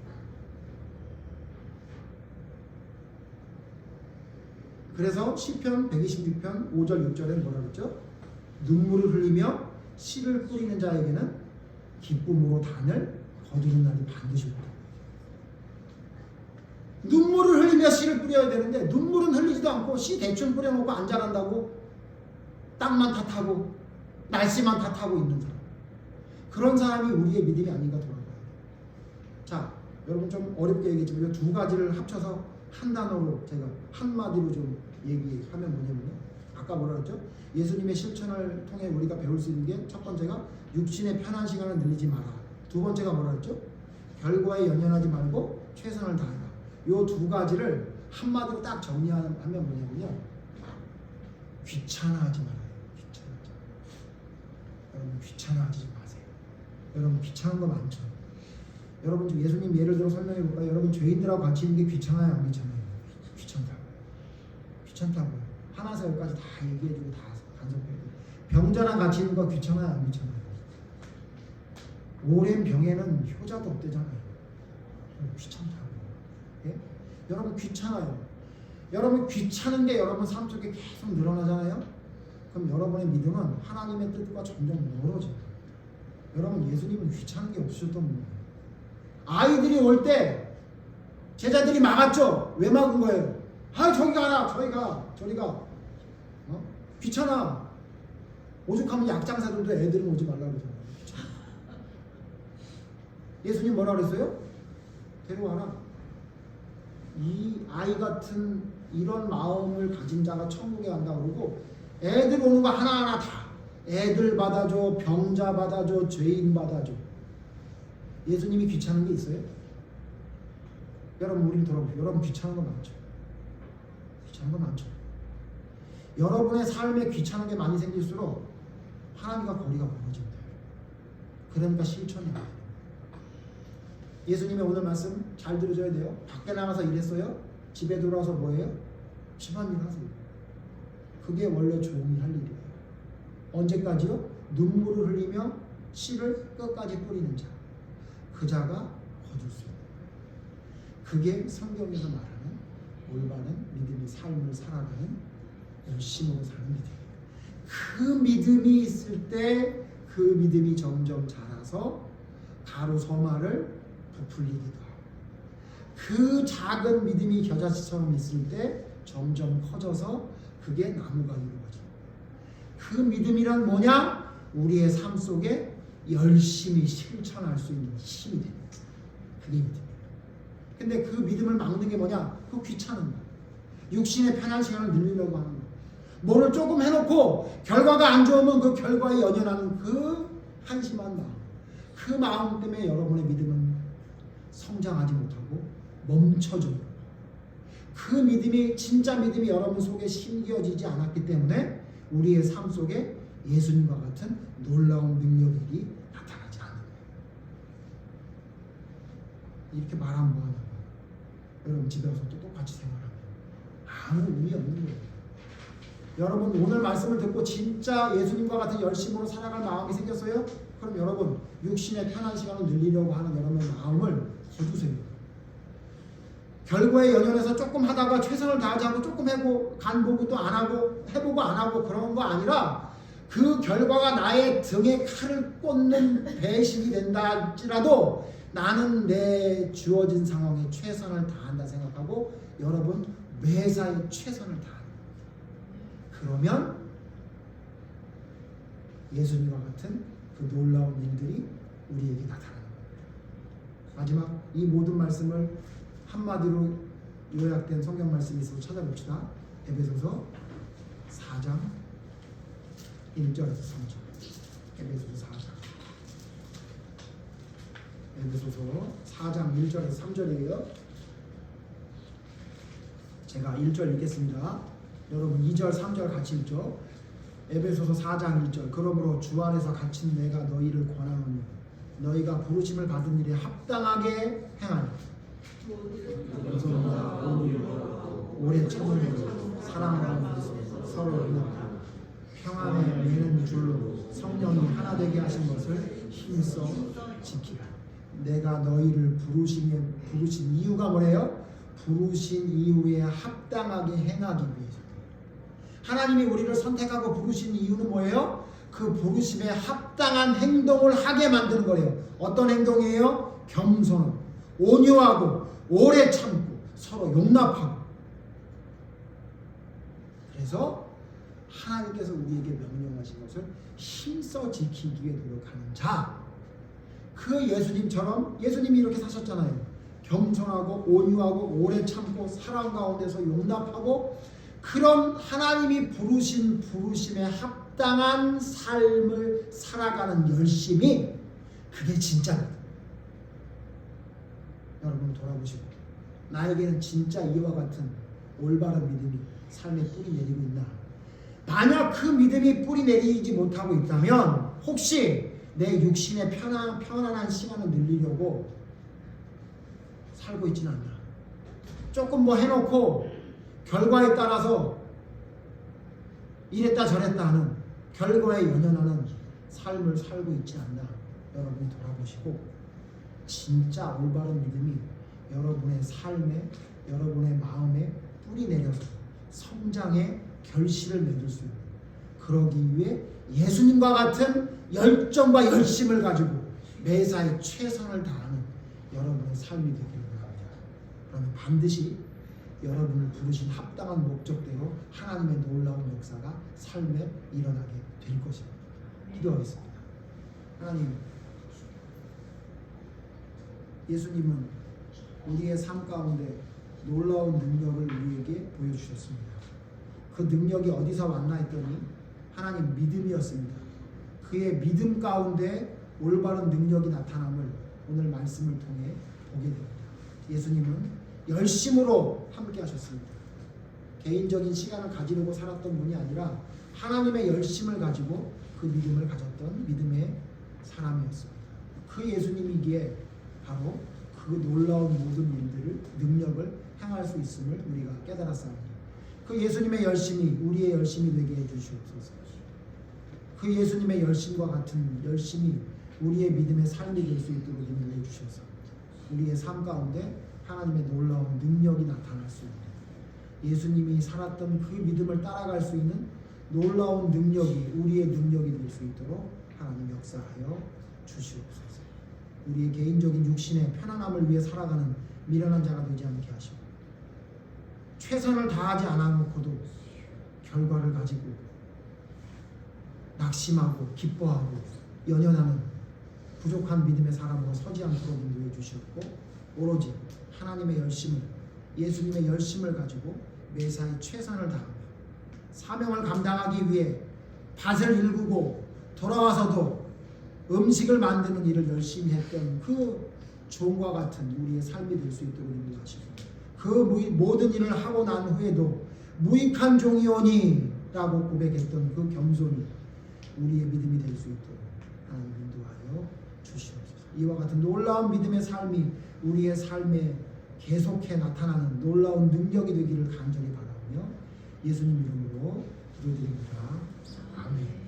그래서 시편 126편 5절 6절에 뭐라 그랬죠? 눈물을 흘리며 씨를 뿌리는 자에게는 기쁨으로 단을 거두는 날이 반드시 온다. 눈물을 흘리며 씨를 뿌려야 되는데 눈물은 흘리지도 않고 씨 대충 뿌려놓고 안 자란다고 땅만 탓하고 날씨만 탓하고 있는 사람, 그런 사람이 우리의 믿음이 아닌가 돌아봐요. 자, 여러분 좀 어렵게 얘기했지만 이 두 가지를 합쳐서 한 단어로 제가 한마디로 좀 얘기하면 뭐냐면요, 아까 뭐라 그랬죠? 예수님의 실천을 통해 우리가 배울 수 있는 게 첫 번째가 육신의 편한 시간을 늘리지 마라. 두 번째가 뭐라 그랬죠? 결과에 연연하지 말고 최선을 다하라. 이 두 가지를 한마디로 딱 정리하면 뭐냐면요, 귀찮아하지 말아요. 여러분 귀찮아하지 마세요. 여러분 귀찮은 거 많죠. 여러분 지금 예수님 예를 들어 설명해 볼까요? 여러분 죄인들하고 같이 있는 게 귀찮아요, 안 귀찮아요? 귀찮다고요. 귀찮다고요. 하나에서 열까지 다 얘기해주고 다 간섭해주고. 병자랑 같이 있는 거 귀찮아요, 안 귀찮아요? 오랜 병에는 효자도 없대잖아요. 귀찮다고요. 예? 여러분 귀찮아요. 여러분 귀찮은 게 여러분 삶 속에 계속 늘어나잖아요. 그럼 여러분의 믿음은 하나님의 뜻과 점점 멀어져요. 여러분 예수님은 귀찮은 게 없으셨던 분이에요. 아이들이 올 때 제자들이 막았죠. 왜 막은 거예요? 아 저기 가라 저리 가. 귀찮아. 오죽하면 약장사들도 애들은 오지 말라 그러잖아. 귀찮아. 예수님 뭐라 그랬어요? 데려와라. 이 아이 같은 이런 마음을 가진 자가 천국에 간다 그러고 애들 오는 거 하나하나 다 애들 받아줘, 병자 받아줘, 죄인 받아줘. 예수님이 귀찮은 게 있어요? 여러분 우리 돌아보세요. 여러분 귀찮은 거 많죠? 귀찮은 거 많죠? 여러분의 삶에 귀찮은 게 많이 생길수록 하나님과 거리가 멀어집니다. 그러니까 실천이 안 돼요. 예수님의 오늘 말씀 잘 들으셔야 돼요. 밖에 나가서 일했어요? 집에 들어와서 뭐예요? 집안일 하세요. 그게 원래 좋은 할 일이에요. 언제까지요? 눈물을 흘리며 씨를 끝까지 뿌리는 자. 그 자가 거둘 수 있는 거예요. 그게 성경에서 말하는 올바른 믿음의 삶을 살아가는 열심으로 사는 믿음이에요. 그 믿음이 있을 때 그 믿음이 점점 자라서 가로 서마를 부풀리기도 하고 그 작은 믿음이 겨자씨처럼 있을 때 점점 커져서 그게 나무가 이루어져요. 그 믿음이란 뭐냐? 우리의 삶 속에 열심히 실천할 수 있는 힘이 됩니다. 그게 믿음이에요. 근데 그 믿음을 막는 게 뭐냐? 그 귀찮은 거. 육신의 편한 시간을 늘리려고 하는 거. 뭐를 조금 해놓고 결과가 안 좋으면 그 결과에 연연하는 그 한심한 마음. 그 마음 때문에 여러분의 믿음은 성장하지 못하고 멈춰져요. 그 믿음이 진짜 믿음이 여러분 속에 심겨지지 않았기 때문에 우리의 삶 속에 예수님과 같은 놀라운 능력이 나타나지 않는 거예요. 이렇게 말하면 뭐하냐고. 여러분 집에 와서 또 똑같이 생활하면 아무 의미 없는 거예요. 여러분 오늘 말씀을 듣고 진짜 예수님과 같은 열심으로 살아갈 마음이 생겼어요? 그럼 여러분 육신의 편한 시간을 늘리려고 하는 여러분의 마음을 거두세요. 결과에 연연해서 조금 하다가 최선을 다하지 않고 조금 해보고 간보고도 안 하고 해보고 안 하고 그런 거 아니라 그 결과가 나의 등에 칼을 꽂는 배신이 된다 할지라도 나는 내 주어진 상황에 최선을 다한다 생각하고 여러분 매사에 최선을 다하는 그러면 예수님과 같은 그 놀라운 일들이 우리에게 나타나는 겁니다. 마지막 이 모든 말씀을 한마디로 요약된 성경 말씀이 있어서 찾아봅시다. 에베소서 4장 1절에서 3절. 에베소서 4장 1절에서 3절이에요. 제가 1절 읽겠습니다. 여러분 2절 3절 같이 읽죠. 에베소서 4장 1절. 그러므로 주 안에서 갇힌 내가 너희를 권하노니 너희가 부르심을 받은 일에 합당하게 행하니 오래 참으며 사랑하는 서로 응하고 평안에 매는 줄로 성령이 하나 되게 하신 것을 힘써 지키라. 내가 너희를 부르신 이유가 뭐래요? 부르신 이유에 합당하게 행하기 위해서. 하나님이 우리를 선택하고 부르신 이유는 뭐예요? 그 부르심에 합당한 행동을 하게 만드는 거예요. 어떤 행동이에요? 겸손하고 온유하고 오래 참고 서로 용납하고. 그래서 하나님께서 우리에게 명령하신 것을 힘써 지키기 위해 노력하는 자. 그 예수님처럼 예수님이 이렇게 사셨잖아요. 겸손하고 온유하고 오래 참고 사랑 가운데서 용납하고 그런 하나님이 부르신 부르심에 합당한 삶을 살아가는 열심이 그게 진짜입니다. 여러분 돌아보시고 나에게는 진짜 이와 같은 올바른 믿음이 삶에 뿌리 내리고 있나? 만약 그 믿음이 뿌리 내리지 못하고 있다면 혹시 내 육신의 편안한 시간을 늘리려고 살고 있지는 않나? 조금 뭐 해놓고 결과에 따라서 이랬다 저랬다 하는 결과에 연연하는 삶을 살고 있지 않나? 여러분이 돌아보시고 진짜 올바른 믿음이 여러분의 삶에 여러분의 마음에 뿌리 내려서 성장의 결실을 맺을 수 있는 그러기 위해 예수님과 같은 열정과 열심을 가지고 매사에 최선을 다하는 여러분의 삶이 되기를 바랍니다. 그러면 반드시 여러분을 부르신 합당한 목적대로 하나님의 놀라운 역사가 삶에 일어나게 될 것입니다. 기도하겠습니다. 하나님, 예수님은 우리의 삶 가운데 놀라운 능력을 우리에게 보여주셨습니다. 그 능력이 어디서 왔나 했더니 하나님 믿음이었습니다. 그의 믿음 가운데 올바른 능력이 나타남을 오늘 말씀을 통해 보게 됩니다. 예수님은 열심으로 함께 하셨습니다. 개인적인 시간을 가지려고 살았던 분이 아니라 하나님의 열심을 가지고 그 믿음을 가졌던 믿음의 사람이었습니다. 그 예수님이기에 바로 그 놀라운 모든 일들을 능력을 행할 수 있음을 우리가 깨달았사옵니다. 그 예수님의 열심이 우리의 열심이 되게 해주시옵소서. 그 예수님의 열심과 같은 열심이 우리의 믿음의 삶이 될 수 있도록 인도해 주셔서 우리의 삶 가운데 하나님의 놀라운 능력이 나타날 수 있는, 예수님이 살았던 그 믿음을 따라갈 수 있는 놀라운 능력이 우리의 능력이 될 수 있도록 하나님 역사하여 주시옵소서. 우리의 개인적인 육신의 편안함을 위해 살아가는 미련한 자가 되지 않게 하시고, 최선을 다하지 않아놓고도 결과를 가지고 낙심하고 기뻐하고 연연하는 부족한 믿음의 사람으로 서지 않도록 인도해 주셨고, 오로지 하나님의 열심을, 예수님의 열심을 가지고 매사에 최선을 다하며 사명을 감당하기 위해 밭을 일구고 돌아와서도 음식을 만드는 일을 열심히 했던 그 종과 같은 우리의 삶이 될 수 있도록 인도하시고, 그 모든 일을 하고 난 후에도 무익한 종이오니 라고 고백했던 그 겸손이 우리의 믿음이 될 수 있도록 하나님 인도하여 주시옵소서. 이와 같은 놀라운 믿음의 삶이 우리의 삶에 계속해 나타나는 놀라운 능력이 되기를 간절히 바라며 예수님 이름으로 기도드립니다. 아멘.